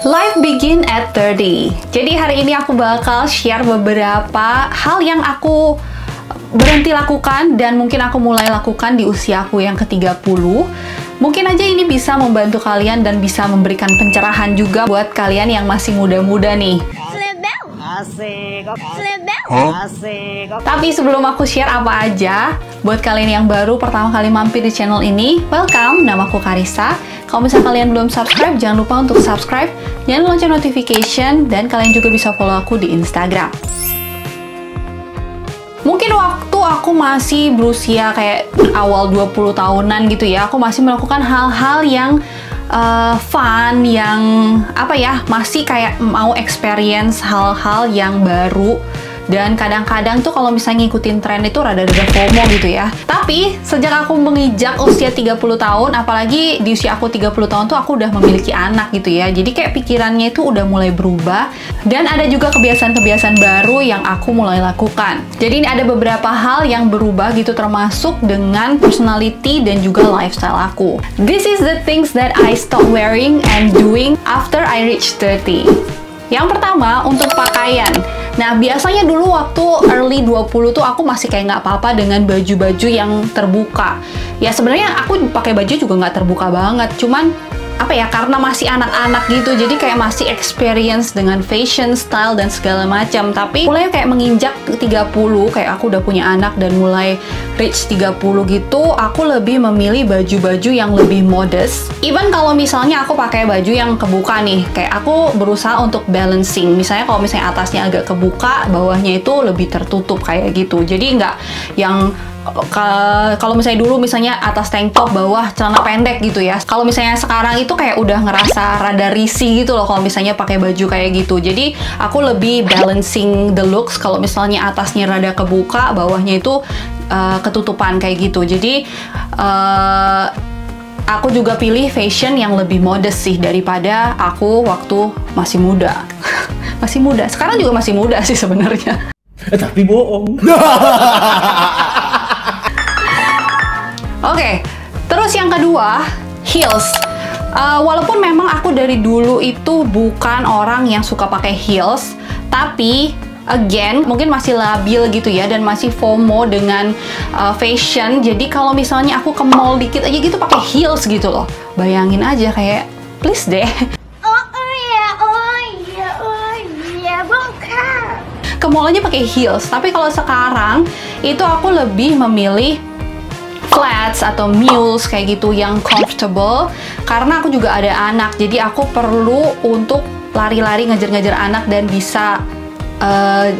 Life begin at 30. Jadi hari ini aku bakal share beberapa hal yang aku berhenti lakukan dan mungkin aku mulai lakukan di usia aku yang ke-30. Mungkin aja ini bisa membantu kalian dan bisa memberikan pencerahan juga buat kalian yang masih muda-muda nih. Asik. Asik. Tapi sebelum aku share apa aja, buat kalian yang baru pertama kali mampir di channel ini, welcome, namaku Karissa. Kalau misalnya kalian belum subscribe, jangan lupa untuk subscribe, nyalain lonceng notification, dan kalian juga bisa follow aku di Instagram. Mungkin waktu aku masih berusia kayak awal 20 tahunan gitu ya, aku masih melakukan hal-hal yang fun, yang apa ya, masih kayak mau experience hal-hal yang baru. Dan kadang-kadang tuh kalau misalnya ngikutin tren itu rada-rada FOMO gitu ya. Tapi sejak aku menginjak usia 30 tahun, apalagi di usia aku 30 tahun tuh aku udah memiliki anak gitu ya. Jadi kayak pikirannya itu udah mulai berubah. Dan ada juga kebiasaan-kebiasaan baru yang aku mulai lakukan. Jadi ini ada beberapa hal yang berubah gitu, termasuk dengan personality dan juga lifestyle aku. This is the things that I stop wearing and doing after I reach 30. Yang pertama, untuk pakaian. Nah, biasanya dulu waktu early 20 tuh aku masih kayak nggak apa-apa dengan baju-baju yang terbuka. Ya sebenarnya aku pakai baju juga nggak terbuka banget, cuman apa ya, karena masih anak-anak gitu, jadi kayak masih experience dengan fashion, style, dan segala macam. Tapi mulai kayak menginjak 30, kayak aku udah punya anak dan mulai reach 30 gitu, aku lebih memilih baju-baju yang lebih modest. Even kalau misalnya aku pakai baju yang kebuka nih, kayak aku berusaha untuk balancing. Misalnya kalau misalnya atasnya agak kebuka, bawahnya itu lebih tertutup kayak gitu. Jadi nggak yang kalau misalnya dulu misalnya atas tank top, bawah celana pendek gitu ya. Kalau misalnya sekarang itu kayak udah ngerasa rada risih gitu loh kalau misalnya pakai baju kayak gitu. Jadi aku lebih balancing the looks. Kalau misalnya atasnya rada kebuka, bawahnya itu ketutupan kayak gitu. Jadi aku juga pilih fashion yang lebih modest sih daripada aku waktu masih muda. Masih muda. Sekarang juga masih muda sih sebenarnya. Tapi bohong. Oke, terus yang kedua, heels. Walaupun memang aku dari dulu itu bukan orang yang suka pakai heels, tapi again, mungkin masih labil gitu ya, dan masih FOMO dengan fashion. Jadi kalau misalnya aku ke mall dikit aja gitu pakai heels gitu loh. Bayangin aja, kayak please deh. Ke mall aja pakai heels. Tapi kalau sekarang itu aku lebih memilih flats atau mules kayak gitu yang comfortable, karena aku juga ada anak, jadi aku perlu untuk lari-lari ngejar-ngejar anak dan bisa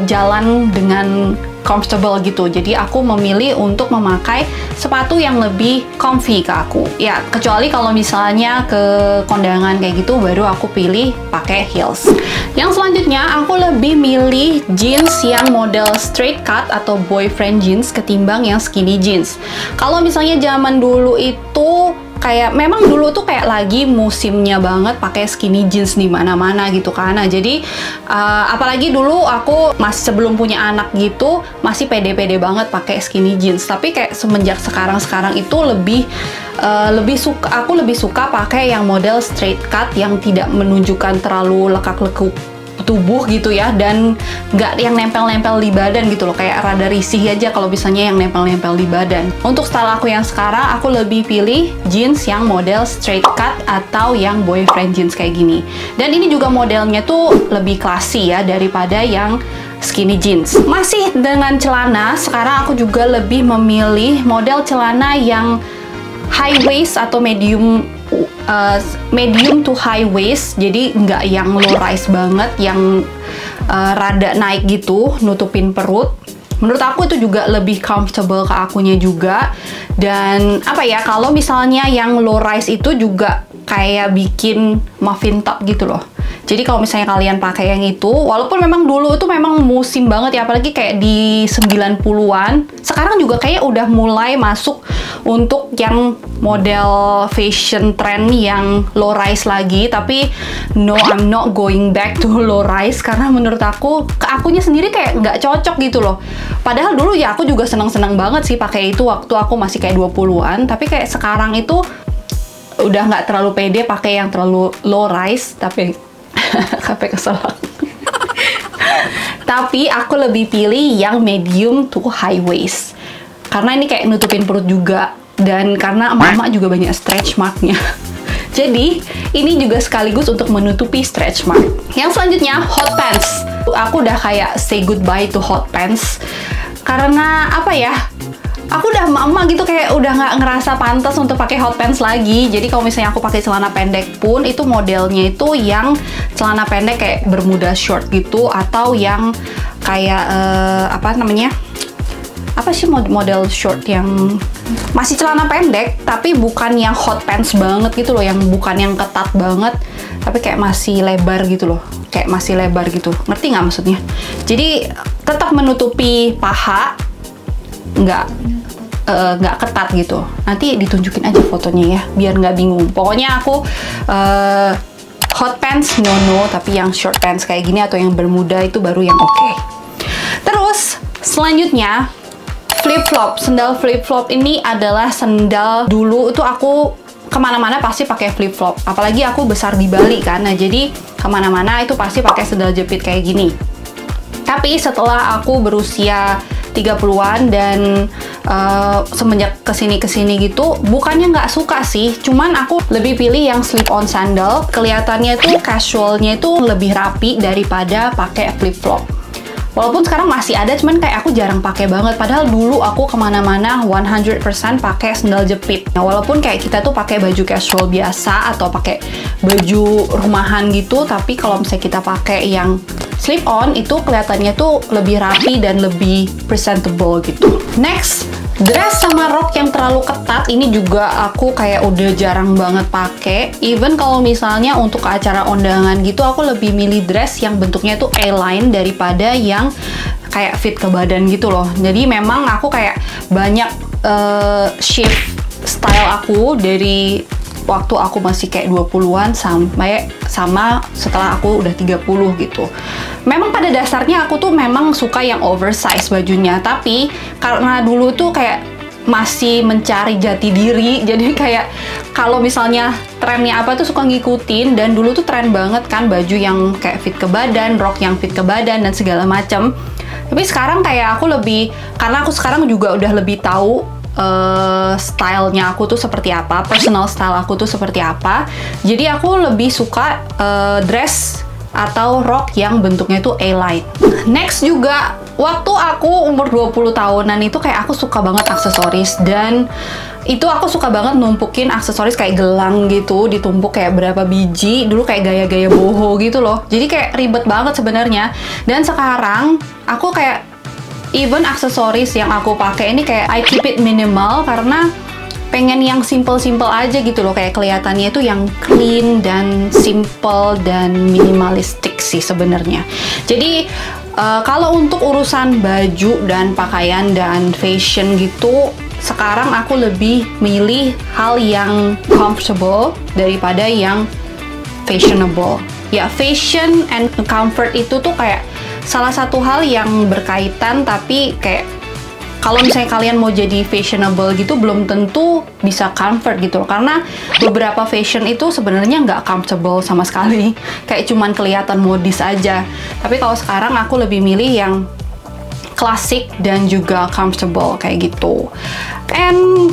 jalan dengan comfortable gitu. Jadi aku memilih untuk memakai sepatu yang lebih comfy ke aku. Ya, kecuali kalau misalnya ke kondangan kayak gitu, baru aku pilih pakai heels. Yang selanjutnya, aku lebih milih jeans yang model straight cut atau boyfriend jeans ketimbang yang skinny jeans. Kalau misalnya zaman dulu itu kayak memang dulu tuh kayak lagi musimnya banget pakai skinny jeans di mana-mana gitu kan. Nah, jadi apalagi dulu aku masih sebelum punya anak gitu masih pede-pede banget pakai skinny jeans. Tapi kayak semenjak sekarang itu aku lebih suka pakai yang model straight cut yang tidak menunjukkan terlalu lekak-lekuk tubuh gitu ya, dan nggak yang nempel-nempel di badan gitu loh, kayak rada risih aja kalau misalnya yang nempel-nempel di badan. Untuk style aku yang sekarang, aku lebih pilih jeans yang model straight cut atau yang boyfriend jeans kayak gini. Dan ini juga modelnya tuh lebih classy ya daripada yang skinny jeans. Masih dengan celana, sekarang aku juga lebih memilih model celana yang high waist atau medium to high waist, jadi nggak yang low rise banget, yang rada naik gitu, nutupin perut. Menurut aku itu juga lebih comfortable ke akunya juga. Dan apa ya, kalau misalnya yang low rise itu juga kayak bikin muffin top gitu loh. Jadi kalau misalnya kalian pakai yang itu, walaupun memang dulu itu memang musim banget ya, apalagi kayak di 90-an, sekarang juga kayak udah mulai masuk untuk yang model fashion trend yang low rise lagi. Tapi no, I'm not going back to low rise, karena menurut aku, ke akunya sendiri kayak nggak cocok gitu loh. Padahal dulu ya aku juga seneng-seneng banget sih pakai itu waktu aku masih kayak 20-an, tapi kayak sekarang itu udah nggak terlalu pede pakai yang terlalu low rise. Tapi sampai keselak. Tapi aku lebih pilih yang medium to high waist. Karena ini kayak nutupin perut juga. Dan karena emak-emak juga banyak stretch marknya. Jadi, ini juga sekaligus untuk menutupi stretch mark. Yang selanjutnya, hot pants. Aku udah kayak say goodbye to hot pants. Karena, apa ya, aku udah emak-emak gitu kayak udah nggak ngerasa pantas untuk pakai hot pants lagi. Jadi kalau misalnya aku pakai celana pendek pun, itu modelnya itu yang celana pendek kayak bermuda short gitu. Atau yang kayak, apa namanya, apa sih model short yang masih celana pendek tapi bukan yang hot pants banget gitu loh, yang bukan yang ketat banget tapi kayak masih lebar gitu loh, kayak masih lebar gitu, ngerti nggak maksudnya? Jadi tetap menutupi paha, nggak ketat gitu. Nanti ditunjukin aja fotonya ya biar nggak bingung. Pokoknya aku hot pants no, tapi yang short pants kayak gini atau yang bermuda itu baru yang oke. Terus selanjutnya flip-flop. Sendal flip-flop ini adalah sendal dulu itu aku kemana-mana pasti pakai flip-flop. Apalagi aku besar di Bali kan. Nah, jadi kemana-mana itu pasti pakai sendal jepit kayak gini. Tapi setelah aku berusia 30-an dan semenjak kesini gitu, bukannya nggak suka sih, cuman aku lebih pilih yang slip-on sandal. Kelihatannya tuh casualnya itu lebih rapi daripada pakai flip-flop. Walaupun sekarang masih ada, cuman kayak aku jarang pakai banget. Padahal dulu aku kemana-mana 100% pakai sendal jepit. Nah, walaupun kayak kita tuh pakai baju casual biasa atau pakai baju rumahan gitu, tapi kalau misalnya kita pakai yang slip on itu kelihatannya tuh lebih rapi dan lebih presentable gitu. Next, dress sama rok yang terlalu ketat ini juga aku kayak udah jarang banget pakai. Even kalau misalnya untuk acara undangan gitu, aku lebih milih dress yang bentuknya tuh A-line daripada yang kayak fit ke badan gitu loh. Jadi memang aku kayak banyak shift style aku dari waktu aku masih kayak 20-an sampai sama setelah aku udah 30 gitu. Memang pada dasarnya aku tuh memang suka yang oversize bajunya, tapi karena dulu tuh kayak masih mencari jati diri, jadi kayak kalau misalnya trennya apa tuh suka ngikutin. Dan dulu tuh tren banget kan baju yang kayak fit ke badan, rok yang fit ke badan dan segala macam. Tapi sekarang kayak aku lebih, karena aku sekarang juga udah lebih tahu stylenya aku tuh seperti apa, personal style aku tuh seperti apa. Jadi aku lebih suka dress atau rok yang bentuknya tuh A-line. Next juga, waktu aku umur 20 tahunan itu kayak aku suka banget aksesoris. Dan itu aku suka banget numpukin aksesoris kayak gelang gitu, ditumpuk kayak berapa biji. Dulu kayak gaya-gaya boho gitu loh. Jadi kayak ribet banget sebenarnya. Dan sekarang aku kayak even aksesoris yang aku pakai ini kayak I keep it minimal karena pengen yang simple-simple aja gitu loh, kayak kelihatannya itu yang clean dan simple dan minimalistik sih sebenarnya. Jadi kalau untuk urusan baju dan pakaian dan fashion gitu, sekarang aku lebih milih hal yang comfortable daripada yang fashionable. Ya, fashion and comfort itu tuh kayak salah satu hal yang berkaitan, tapi kayak kalau misalnya kalian mau jadi fashionable gitu, belum tentu bisa comfort gitu loh. Karena beberapa fashion itu sebenarnya nggak comfortable sama sekali. Kayak cuman kelihatan modis aja. Tapi kalau sekarang aku lebih milih yang klasik dan juga comfortable kayak gitu. And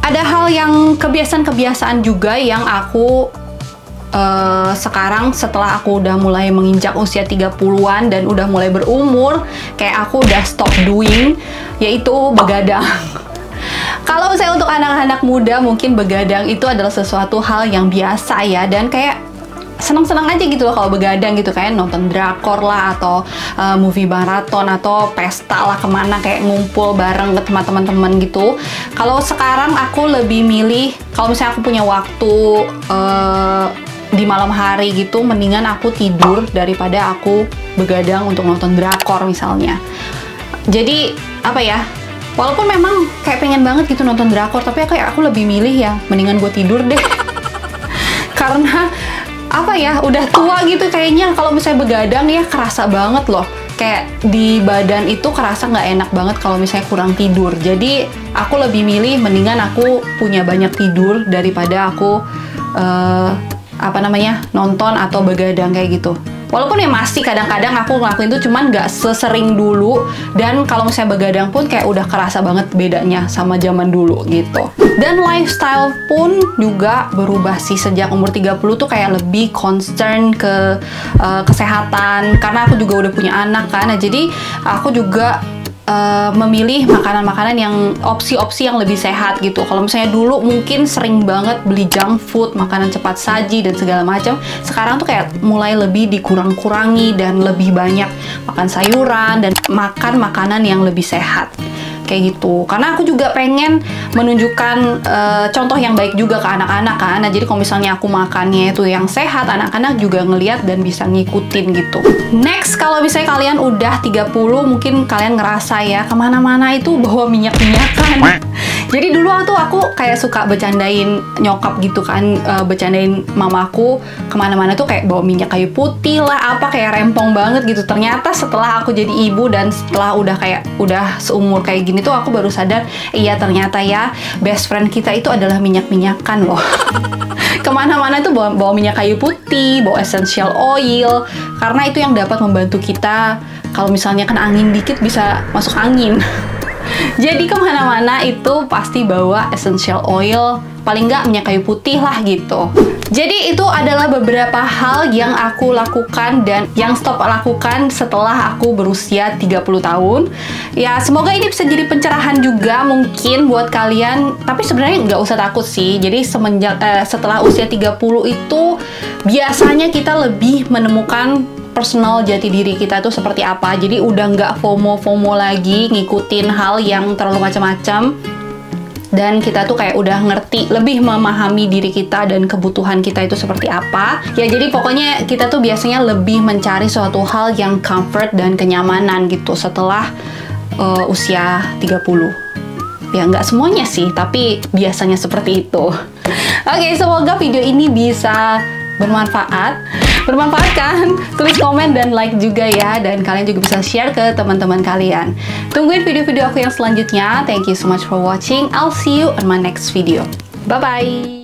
ada hal yang kebiasaan-kebiasaan juga yang aku sekarang setelah aku udah mulai menginjak usia 30-an dan udah mulai berumur, kayak aku udah stop doing, yaitu begadang. Kalau misalnya untuk anak-anak muda mungkin begadang itu adalah sesuatu hal yang biasa ya, dan kayak senang-senang aja gitu loh kalau begadang gitu, kayak nonton drakor lah atau movie marathon atau pesta lah kemana, kayak ngumpul bareng ke teman-teman gitu. Kalau sekarang aku lebih milih, kalau misalnya aku punya waktu di malam hari gitu, mendingan aku tidur daripada aku begadang untuk nonton drakor misalnya. Jadi apa ya, walaupun memang kayak pengen banget gitu nonton drakor, tapi aku lebih milih ya mendingan gue tidur deh. Karena apa ya, udah tua gitu kayaknya kalau misalnya begadang ya kerasa banget loh, kayak di badan itu kerasa nggak enak banget kalau misalnya kurang tidur. Jadi aku lebih milih mendingan aku punya banyak tidur daripada aku nonton atau begadang kayak gitu. Walaupun ya masih kadang-kadang aku ngelakuin itu, cuman nggak sesering dulu. Dan kalau misalnya begadang pun kayak udah kerasa banget bedanya sama zaman dulu gitu. Dan lifestyle pun juga berubah sih sejak umur 30 tuh, kayak lebih concern ke kesehatan. Karena aku juga udah punya anak kan, nah, jadi aku juga memilih makanan-makanan yang opsi-opsi yang lebih sehat gitu. Kalau misalnya dulu mungkin sering banget beli junk food, makanan cepat saji dan segala macam, sekarang tuh kayak mulai lebih dikurang-kurangi dan lebih banyak makan sayuran dan makan makanan yang lebih sehat kayak gitu. Karena aku juga pengen menunjukkan contoh yang baik juga ke anak-anak kan. Nah, jadi kalau misalnya aku makannya itu yang sehat, anak-anak juga ngeliat dan bisa ngikutin gitu. Next, kalau misalnya kalian udah 30, mungkin kalian ngerasa ya kemana-mana itu bawa minyak-minyakan. Jadi dulu aku kayak suka bercandain nyokap gitu kan, bercandain mamaku kemana-mana tuh kayak bawa minyak kayu putih lah, apa kayak rempong banget gitu. Ternyata setelah aku jadi ibu dan setelah udah seumur kayak gini tuh aku baru sadar, iya ternyata ya best friend kita itu adalah minyak-minyakan loh. Kemana-mana tuh bawa minyak kayu putih, bawa essential oil, karena itu yang dapat membantu kita kalau misalnya kena angin dikit bisa masuk angin. Jadi kemana-mana itu pasti bawa essential oil, paling nggak minyak kayu putih lah gitu. Jadi itu adalah beberapa hal yang aku lakukan dan yang stop lakukan setelah aku berusia 30 tahun. Ya semoga ini bisa jadi pencerahan juga mungkin buat kalian, tapi sebenarnya nggak usah takut sih. Jadi setelah usia 30 itu biasanya kita lebih menemukan personal jati diri kita tuh seperti apa. Jadi udah nggak FOMO lagi ngikutin hal yang terlalu macam-macam, dan kita tuh kayak udah ngerti, lebih memahami diri kita dan kebutuhan kita itu seperti apa. Ya jadi pokoknya kita tuh biasanya lebih mencari suatu hal yang comfort dan kenyamanan gitu setelah usia 30. Ya nggak semuanya sih, tapi biasanya seperti itu. Oke, semoga video ini bisa bermanfaat kan? Tulis komen dan like juga ya, dan kalian juga bisa share ke teman-teman kalian. Tungguin video-video aku yang selanjutnya. Thank you so much for watching. I'll see you on my next video. Bye bye.